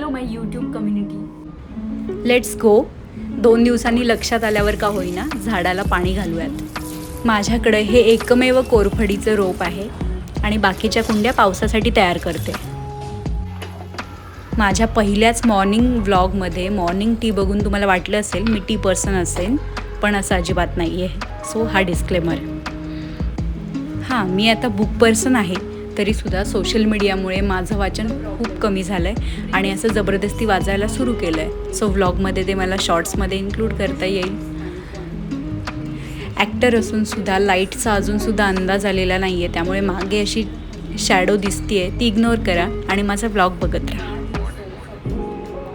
Hello my YouTube community, let's go. 2 दिवसांनी लक्षात आल्यावर का होईना झाडाला पाणी घालूयात. माझ्याकडे हे एकमेव कोरफडीचं रोप आहे आणि बाकीच्या कुंड्या पावसासाठी तयार करते. माझ्या पहिल्याच मॉर्निंग व्लॉगमध्ये मॉर्निंग टी बघून तुम्हाला वाटलं असेल मी टी पर्सन असेन, पण असं अजिबात नाही आहे. सो हा डिस्क्लेमर. हां, मी आता बुक पर्सन आहे, तरीसुद्धा सोशल मीडियामुळे माझं वाचन खूप कमी झालं आहे आणि असं जबरदस्ती वाचायला सुरू केलं आहे. सो व्लॉगमध्ये ते मला शॉर्ट्समध्ये इन्क्लूड करता येईल. ॲक्टर असूनसुद्धा लाईटचा अजूनसुद्धा अंदाज आलेला नाही आहे, त्यामुळे मागे अशी शॅडो दिसते आहे, ती इग्नोर करा आणि माझा व्लॉग बघत राहा.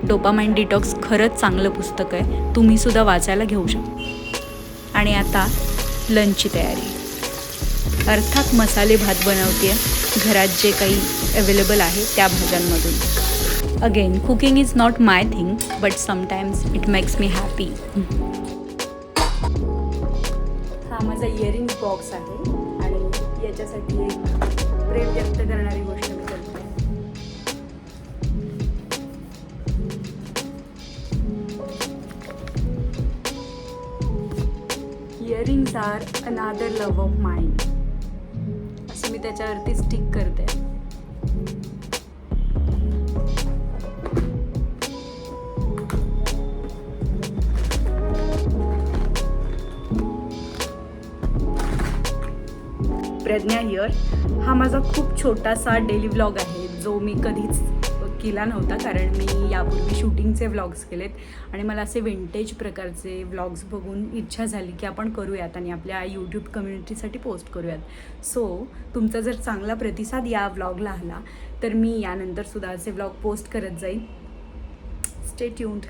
डोपामाइन डिटॉक्स खरंच चांगलं पुस्तक आहे, तुम्हीसुद्धा वाचायला घेऊ शकता. आणि आता लंचची तयारी. अर्थात मसाले भात बनवते आहे, घरात जे काही अवेलेबल आहे त्या भाज्यांमधून. Again cooking is not my thing, but sometimes it makes me happy. हा माझा इयरिंग बॉक्स आहे आणि याच्यासाठी एक प्रेम व्यक्त करणारी गोष्ट मी करते. इयरिंग्स आर अनादर लव्ह ऑफ माइन, असं मी त्याच्यावरती स्टिक करते. प्रज्ञा हिअर. हा माझा खूप छोटासा डेली व्लॉग आहे, जो मी कधीच केला नव्हता, कारण मी यापूर्वी शूटिंगचे व्लॉग्स केलेत आणि मला असे विंटेज प्रकारचे व्लॉग्स बघून इच्छा झाली की आपण करूयात आणि आपल्या यूट्यूब कम्युनिटीसाठी पोस्ट करूयात. सो तुमचा जर चांगला प्रतिसाद या व्लॉगला आला तर मी यानंतरसुद्धा असे व्लॉग पोस्ट करत जाईन. Stay tuned.